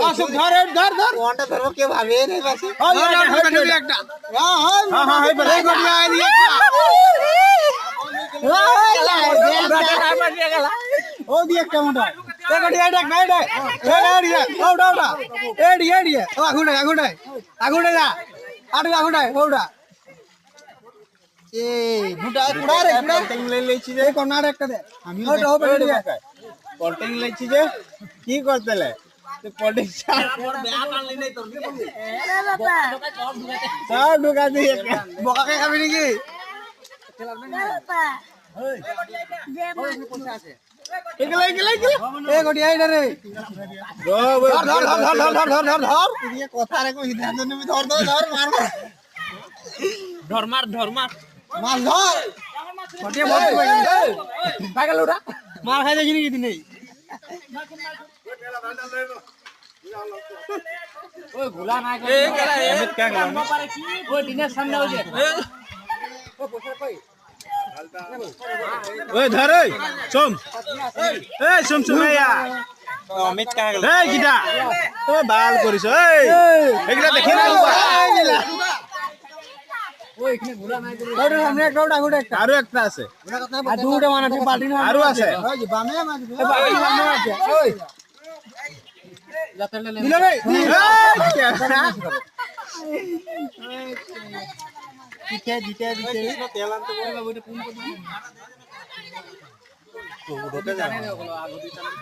আসুক ধর ধর ধর কোনটা ধরো কে ভাবে রে বাসি একটা হ্যাঁ হ্যাঁ এই বলে গড়িয়া আইলি ও দিয়ে একটা মোটা এ গড়িয়া ডাক নাই ডাক এ গড়িয়া ওটা ওটা এডি ও আগুন যা আড় আগুন ওটা এ বুটা কুড়া রে কুড়া কন্টেইন লইছি যে কোনার একটা দে আমি ওটা হবে কন্টেইন লইছি যে কি করতেলে তো কন্টেইন সব ঢুকা দিয়ে বকাকে খাবি নাকি এগুলা এ গড়িয়া আইডা রে ধর তুই কথা রে কই সিদ্ধান্ত নিবি ধর মার মাছ ধর গড়িয়া বল পাগল ওরা মার খাই দেখি নাকি দিনে ওই গোলা না করে এমত কা গেল ওই দিনের সামনে ওই ও পয়সা কই ওই ধর ওই সোম এই সোম সোমাইয়া অমিত কা গেল এই কিটা ও বাল করিস এই এগুলা দেখি না ওই এখানে গোলা নাই করে ওটা সামনে একটা আরো একটা আছে আর দুটো মানাতে পার্টি না আরো আছে ওই যে বামে মারবে বামে সামনে আছে ওই দিলে রে দিতে তেল আনতে বলবা ওইটা কোন